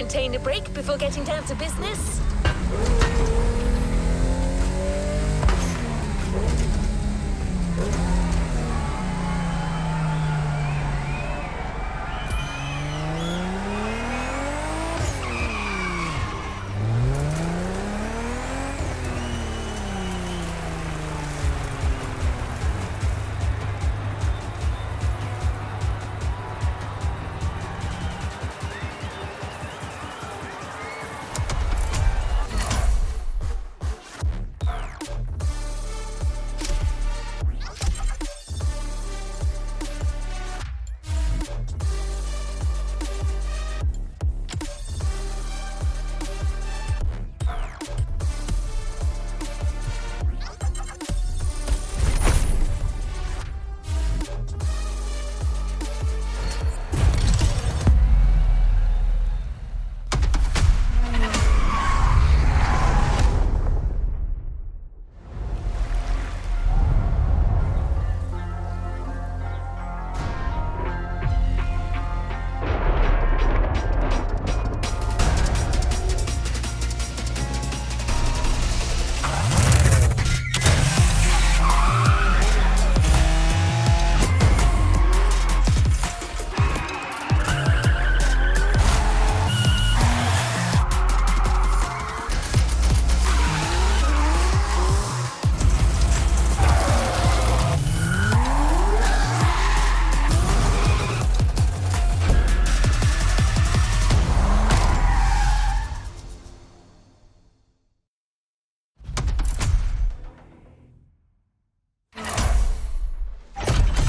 container break before getting down to business?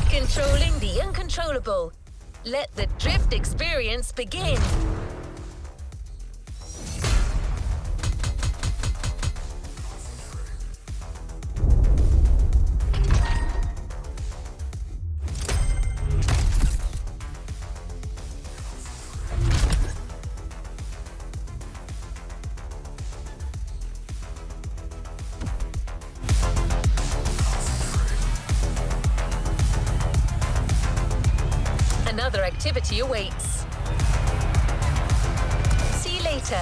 Controlling the uncontrollable. Let the drift experience begin. Another activity awaits. See you later.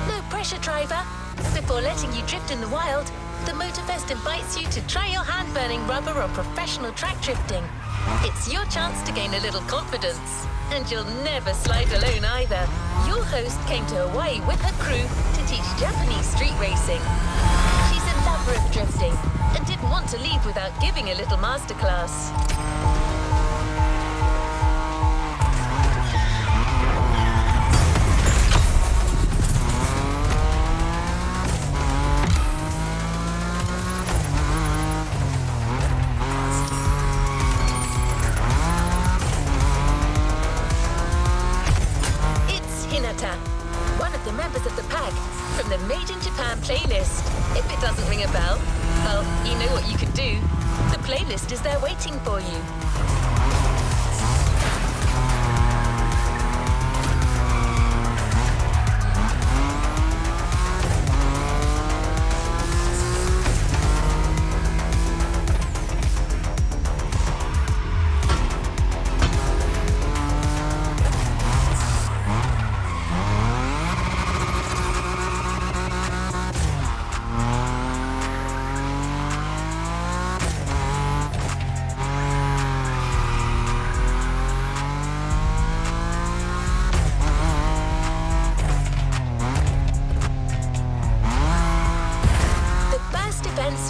No pressure, driver. Before letting you drift in the wild, the Motorfest invites you to try your hand-burning rubber on professional track drifting. It's your chance to gain a little confidence. And you'll never slide alone either. Your host came to Hawaii with her crew to teach Japanese street racing. She's a lover of drifting and didn't want to leave without giving a little masterclass. One of the members of the pack from the Made in Japan playlist. If it doesn't ring a bell, well, you know what you can do. The playlist is there waiting for you.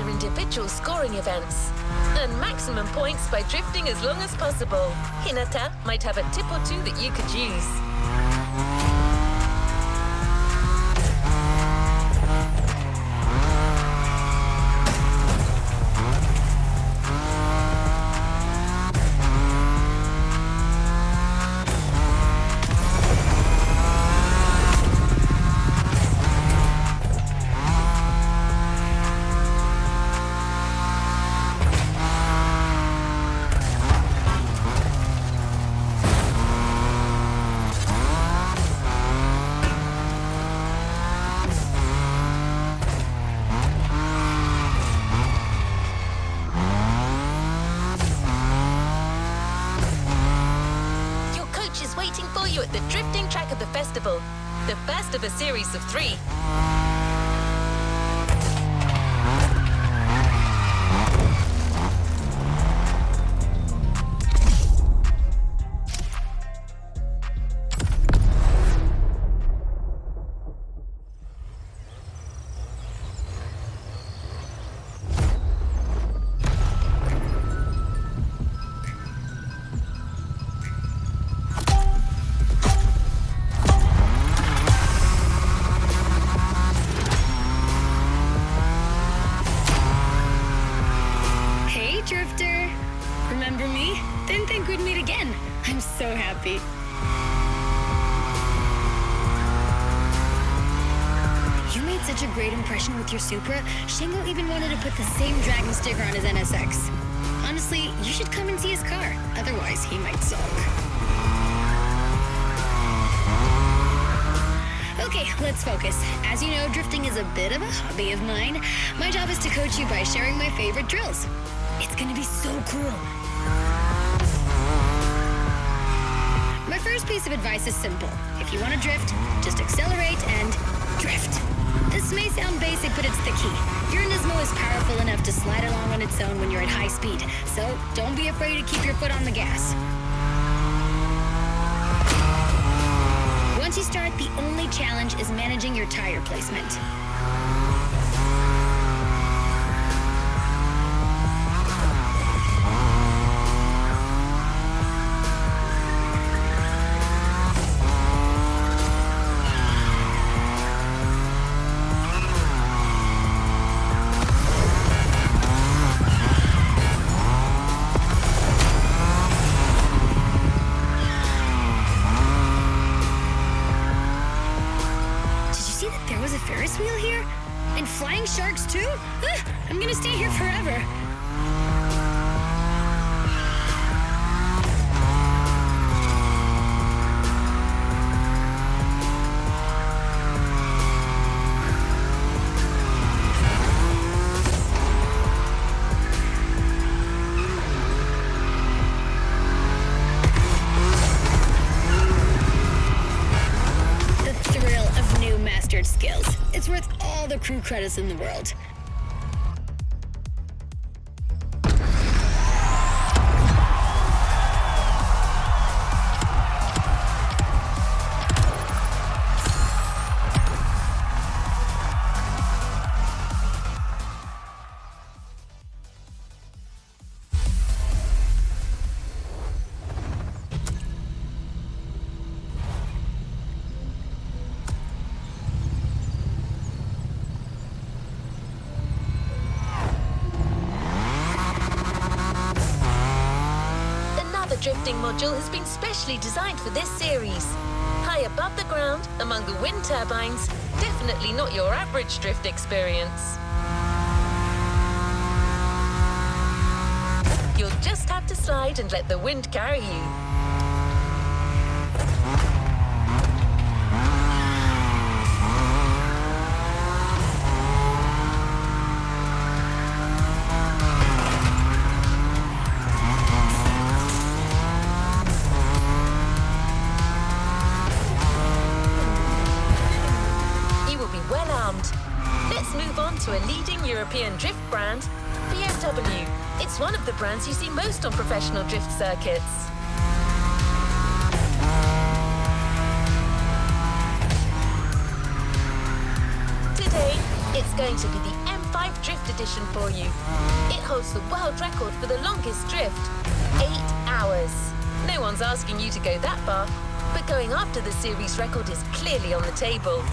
Are individual scoring events. Earn maximum points by drifting as long as possible. Hinata might have a tip or two that you could use. Festival, the first of a series of 3. Drifter. Remember me? Didn't think we'd meet again. I'm so happy. You made such a great impression with your Supra, Shingo even wanted to put the same dragon sticker on his NSX. Honestly, you should come and see his car. Otherwise, he might sulk. Okay, let's focus. As you know, drifting is a bit of a hobby of mine. My job is to coach you by sharing my favorite drills. It's gonna be so cool. My first piece of advice is simple. If you want to drift, just accelerate and drift. This may sound basic, but it's the key. Your Nismo is powerful enough to slide along on its own when you're at high speed, so don't be afraid to keep your foot on the gas. Once you start, the only challenge is managing your tire placement. Ferris wheel here? And flying sharks too? I'm gonna stay here forever. Skills. It's worth all the crew credits in the world. Drifting module has been specially designed for this series. High above the ground, among the wind turbines, definitely not your average drift experience. You'll just have to slide and let the wind carry you. Let's move on to a leading European drift brand, BMW. It's one of the brands you see most on professional drift circuits. Today, it's going to be the M5 Drift Edition for you. It holds the world record for the longest drift, 8 hours. No one's asking you to go that far, but going after the series record is clearly on the table.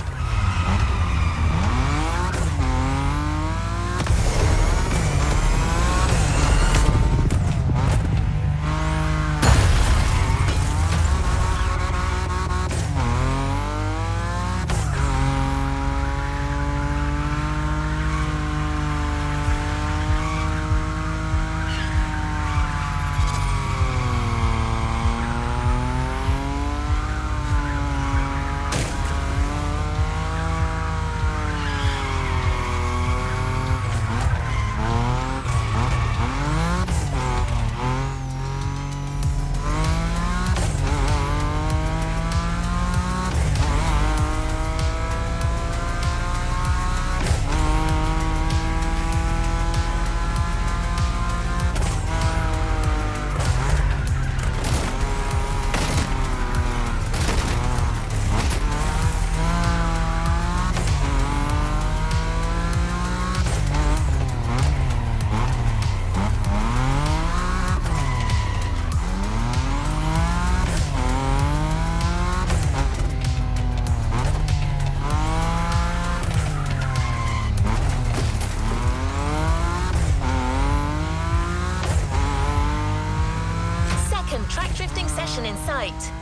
sight.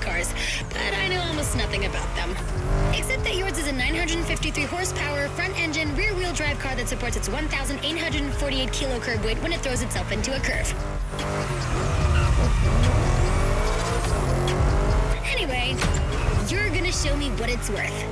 Cars, but I know almost nothing about them. Except that yours is a 953 horsepower, front-engine, rear-wheel drive car that supports its 1,848 kilo curb weight when it throws itself into a curve. Anyway, you're gonna show me what it's worth.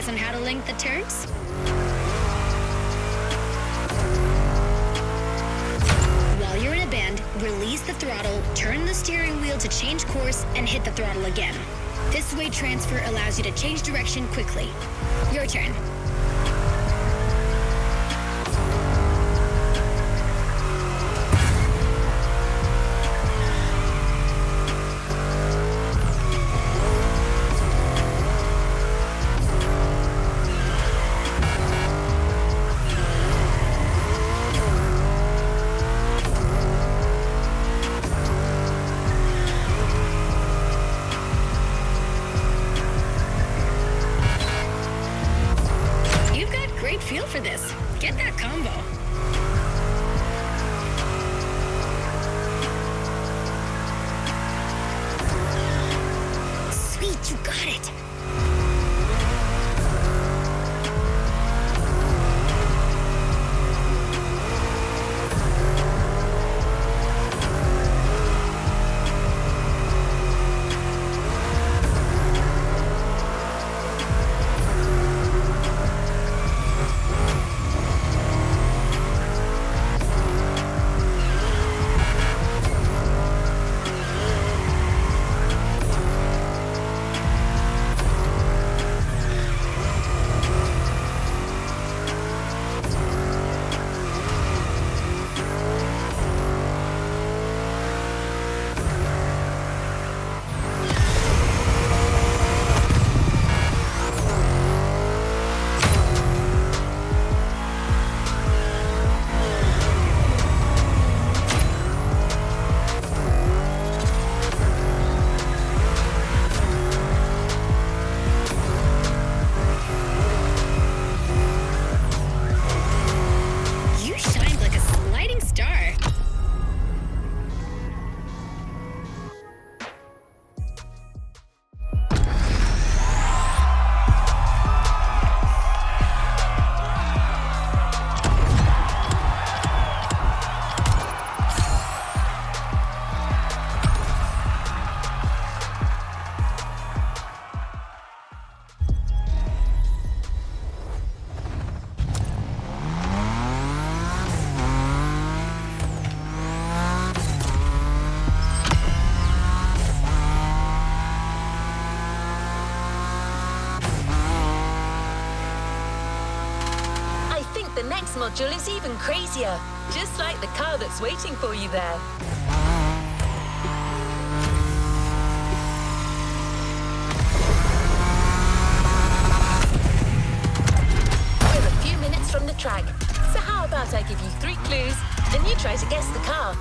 On how to link the turns? While you're in a bend, release the throttle, turn the steering wheel to change course, and hit the throttle again. This weight transfer allows you to change direction quickly. Your turn. Feel for this. Get that combo. Sweet, you got it. The next module is even crazier, just like the car that's waiting for you there. We're a few minutes from the track, so how about I give you 3 clues and you try to guess the car?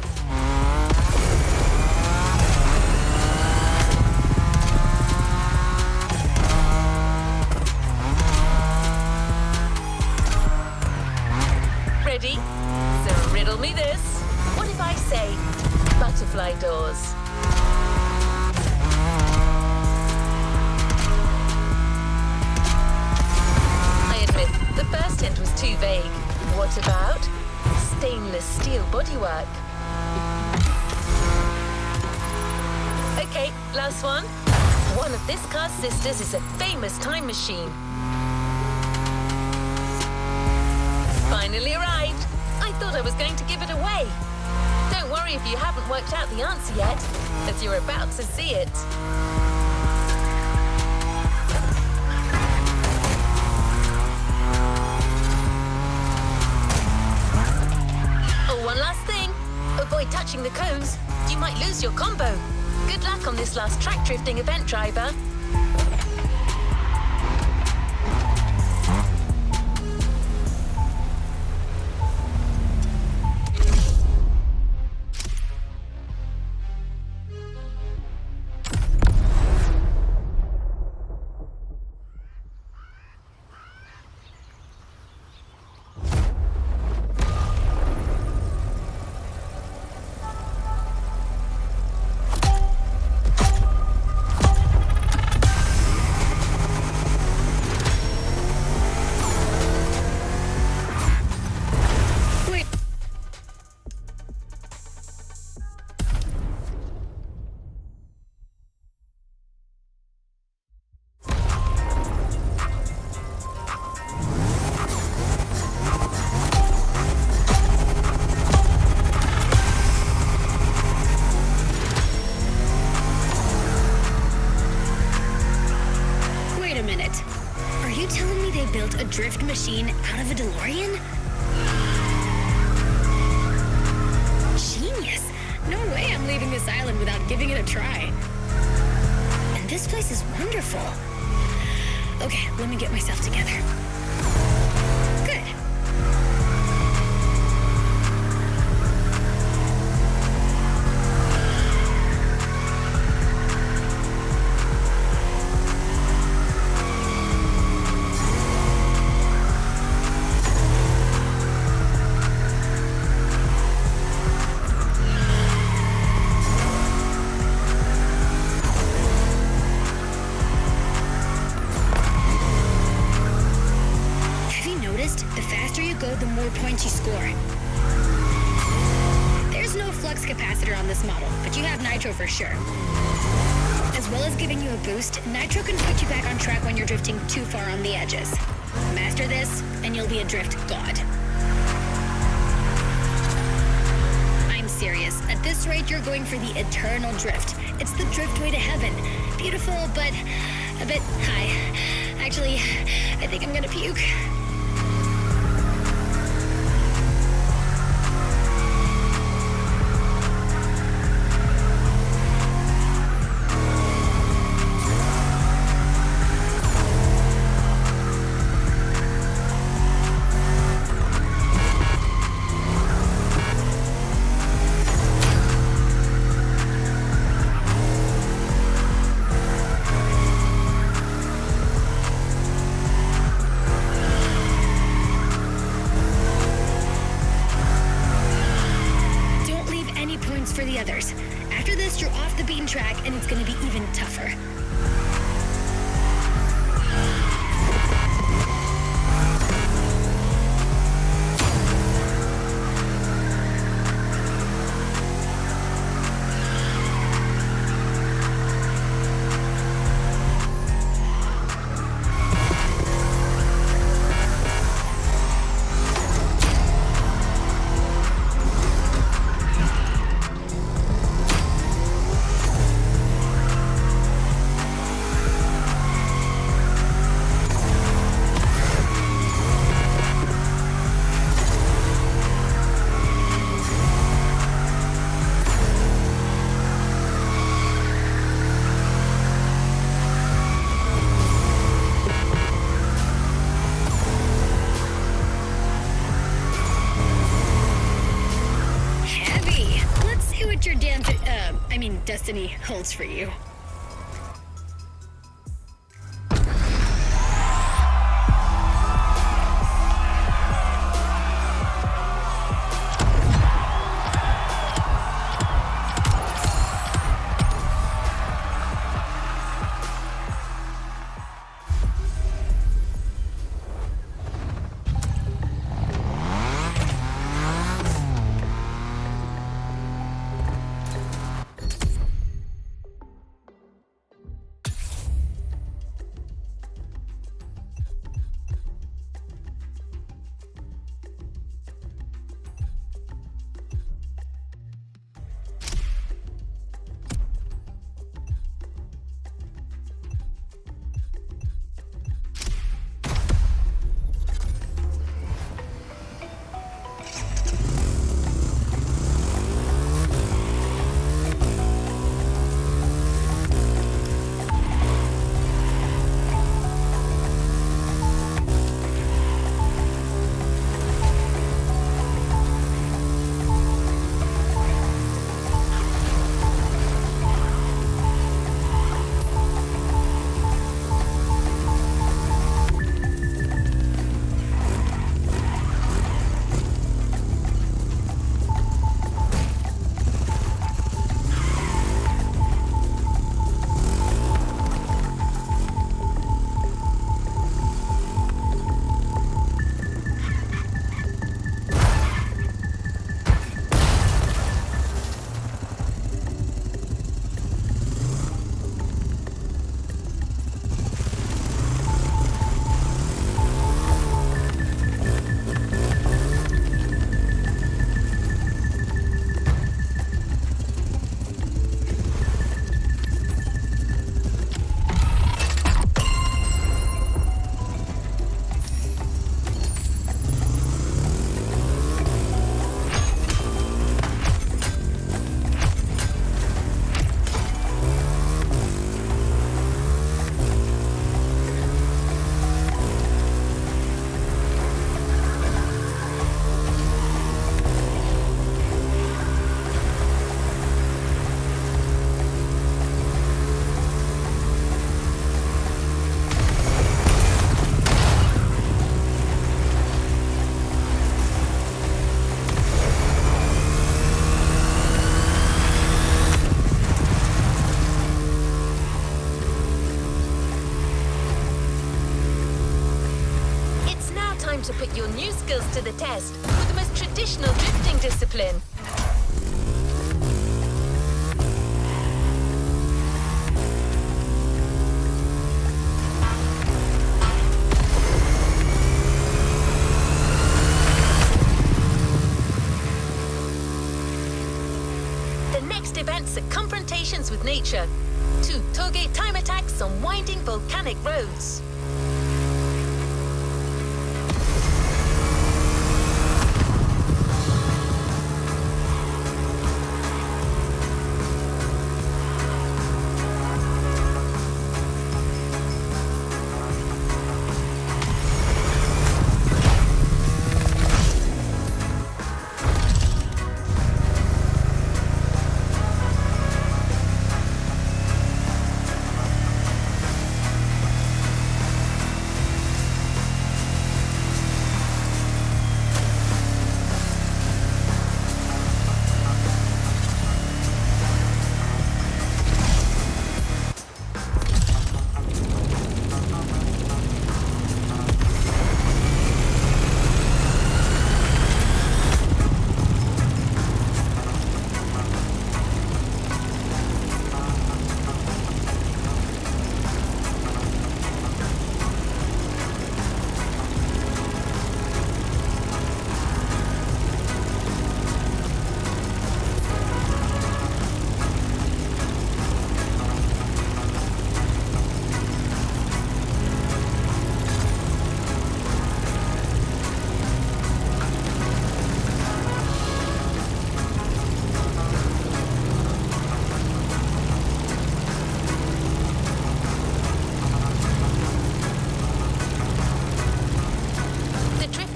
Ready? So riddle me this. What if I say butterfly doors? right about. Stainless steel bodywork. Okay, last one. One of this car's sisters is a famous time machine. Finally arrived. I thought I was going to give it away. Don't worry if you haven't worked out the answer yet, as you're about to see it. Oh, one last thing. Avoid touching the cones. You might lose your combo. Good luck on this last track drifting event, driver. Drift machine out of a DeLorean? Genius! No way I'm leaving this island without giving it a try. And this place is wonderful. Okay, let me get myself together. Good. Points you score. There's no flux capacitor on this model, but you have nitro for sure. As well as giving you a boost, nitro can put you back on track when you're drifting too far on the edges. Master this, and you'll be a drift god. I'm serious. At this rate, you're going for the eternal drift. It's the drift way to heaven. Beautiful, but a bit high. Actually, I think I'm gonna puke. For the others. After this, you're off the beaten track, and it's going to be even tougher. Destiny holds for you. time to put your new skills to the test with the most traditional drifting discipline. The next events are confrontations with nature. 2 toge time attacks on winding volcanic roads.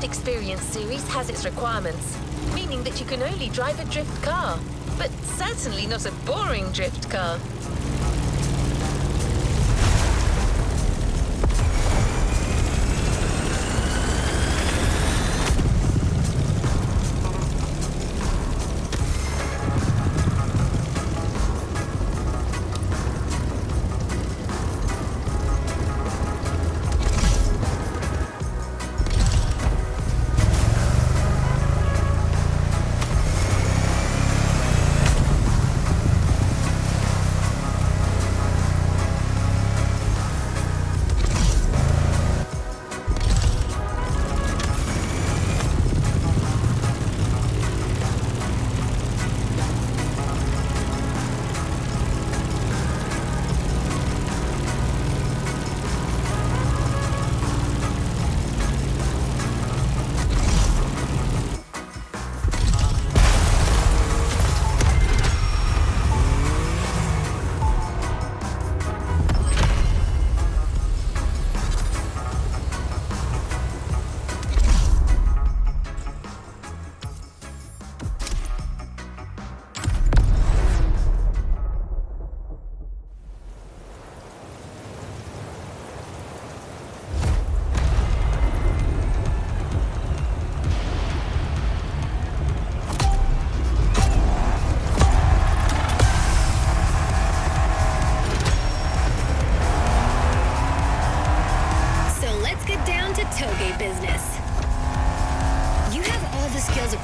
Experience series has its requirements, meaning that you can only drive a drift car, but certainly not a boring drift car.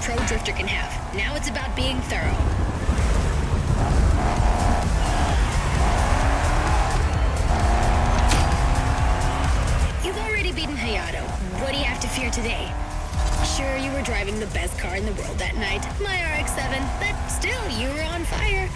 pro drifter can have. Now it's about being thorough. You've already beaten Hayato. What do you have to fear today? Sure, you were driving the best car in the world that night, my RX-7, but still, you were on fire.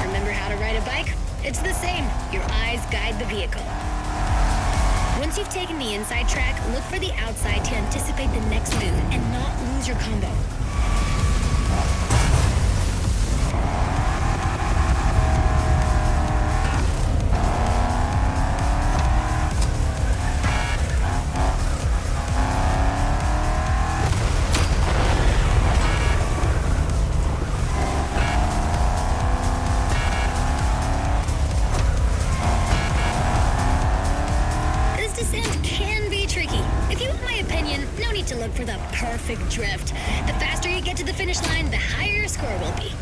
Remember how to ride a bike? It's the same. Your eyes guide the vehicle. Once you've taken the inside track, look for the outside to anticipate the next move and not lose your combo. Descent can be tricky. If you want my No need to look for the perfect drift. The faster you get to the finish line, the higher your score will be.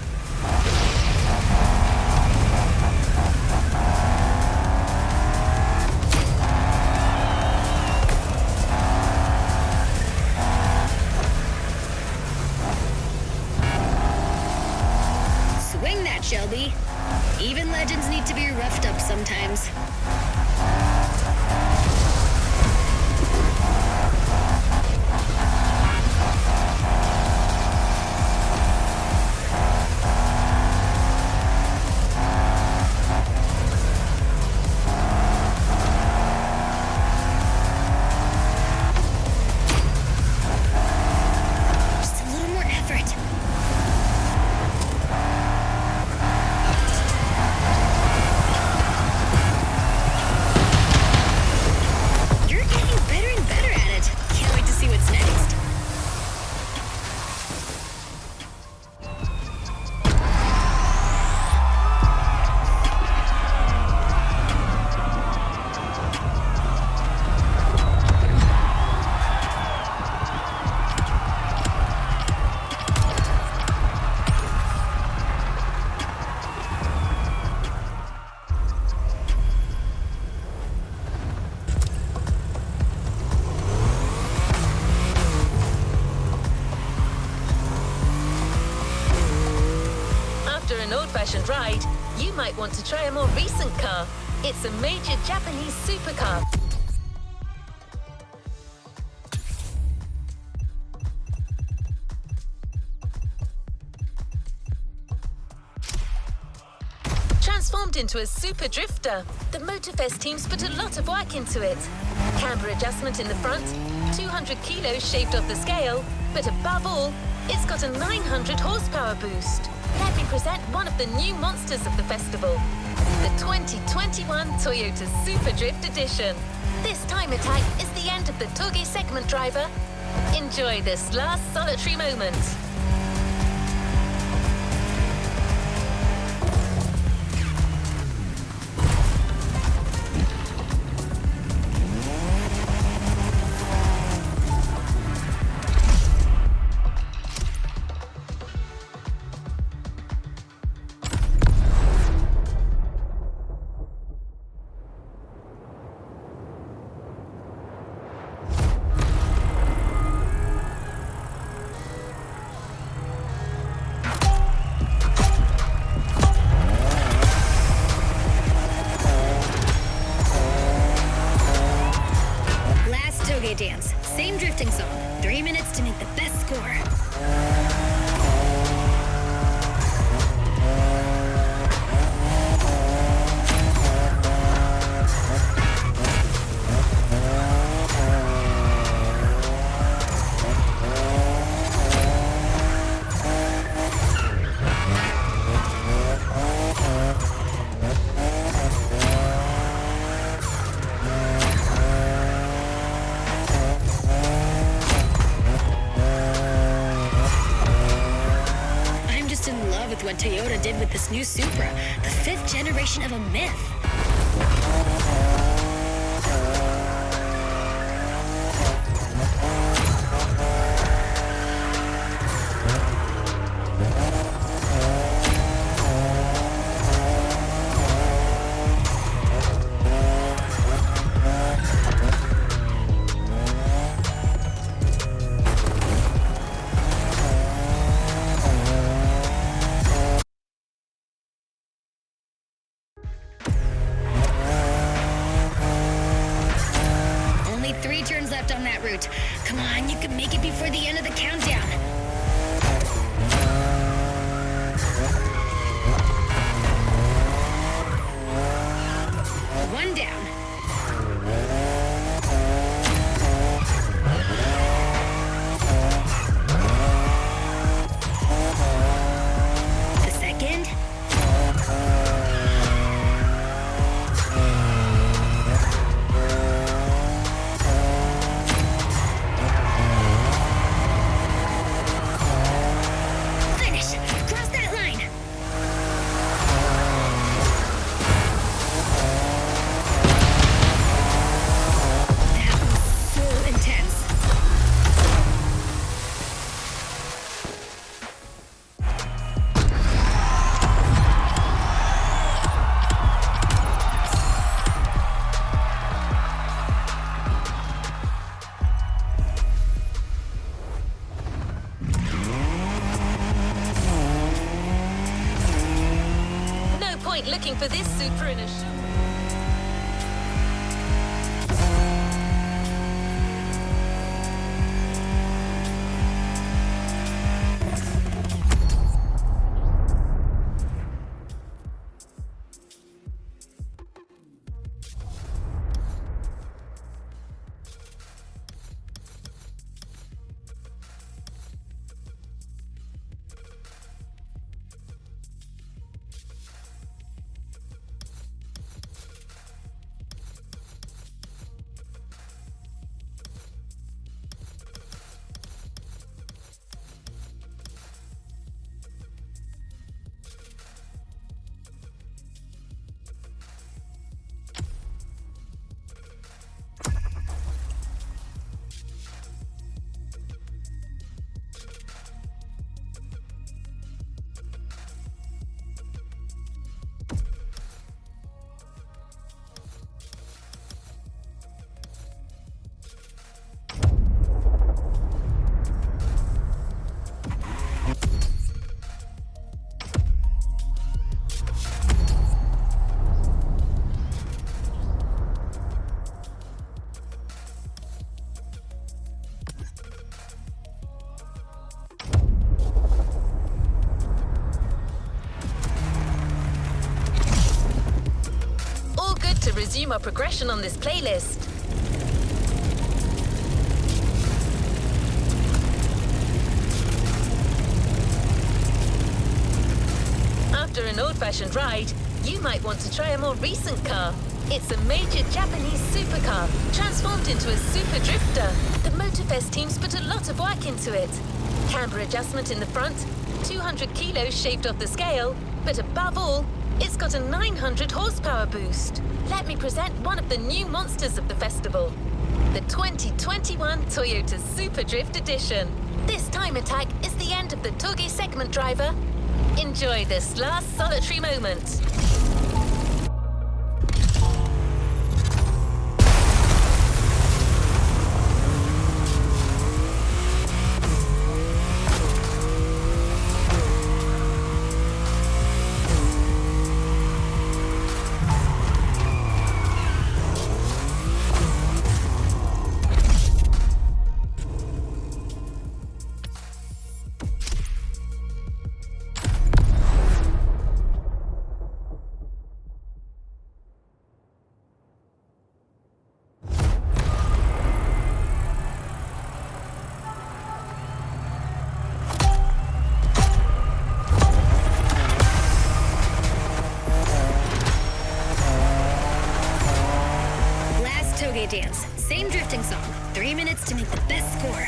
Swing that, Shelby. Even legends need to be roughed up sometimes. old-fashioned ride, you might want to try a more recent car. It's a major Japanese supercar. Transformed into a super drifter, the Motorfest teams put a lot of work into it. Camber adjustment in the front, 200 kilos shaved off the scale, but above all, it's got a 900 horsepower boost. Let me present one of the new monsters of the festival, the 2021 Toyota Super Drift Edition. This time attack is the end of the Toge segment driver. Enjoy this last solitary moment. Dance. Same drifting song. 3 minutes to make the best score. What Toyota did with this new Supra, the 5th generation of a myth. Turns left on that route. Come on, you can make it before the end of the countdown. One down. The second. looking for this super in a shoe. To resume our progression on this playlist. After an old-fashioned ride, you might want to try a more recent car. It's a major Japanese supercar, transformed into a super drifter. The Motorfest teams put a lot of work into it. Camber adjustment in the front, 200 kilos shaved off the scale, but above all, it's got a 900 horsepower boost. Let me present one of the new monsters of the festival, the 2021 Toyota Super Drift Edition. This time attack is the end of the Toge segment driver. Enjoy this last solitary moment. Dance. Same drifting song. 3 minutes to make the best score.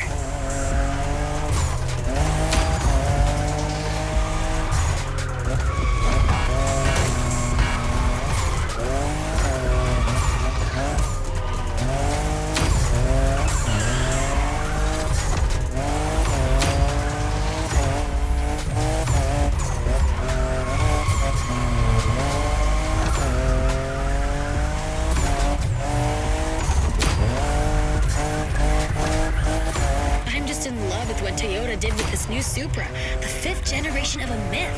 Did with this new Supra, the 5th generation of a myth.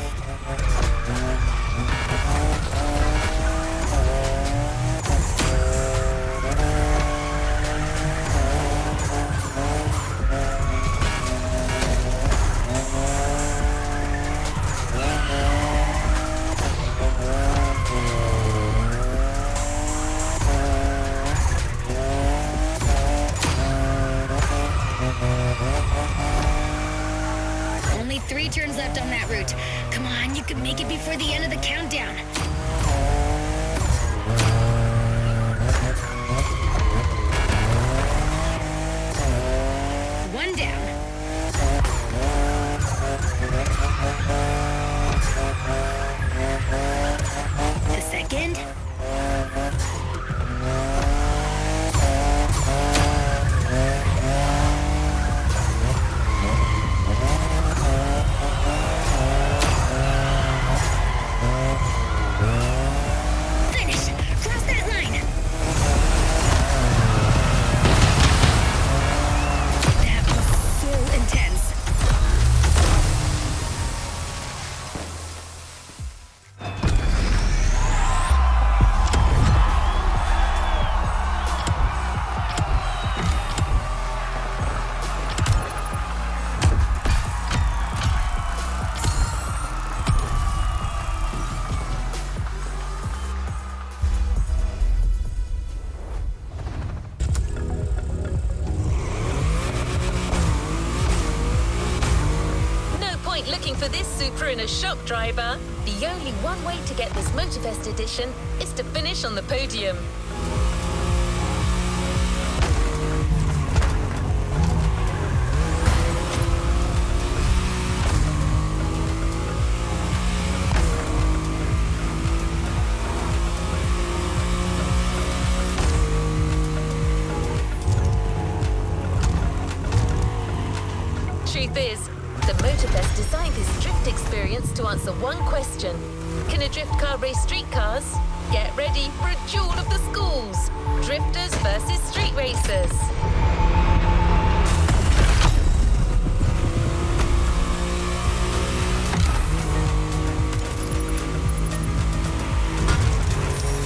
Only 3 turns left on that route. Come on, you can make it before the end of the countdown. One down. The second. Looking for this super inner shock driver? The only one way to get this Motorfest edition is to finish on the podium. Truth is, the Motorfest designed this drift experience to answer one question. Can a drift car race street cars? Get ready for a duel of the schools. Drifters versus street racers.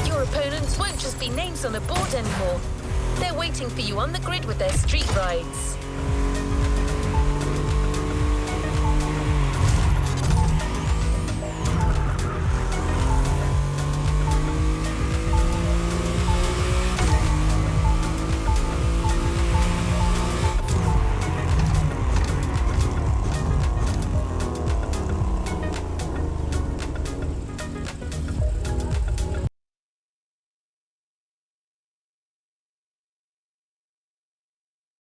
Your opponents won't just be names on a board anymore. They're waiting for you on the grid with their street rides.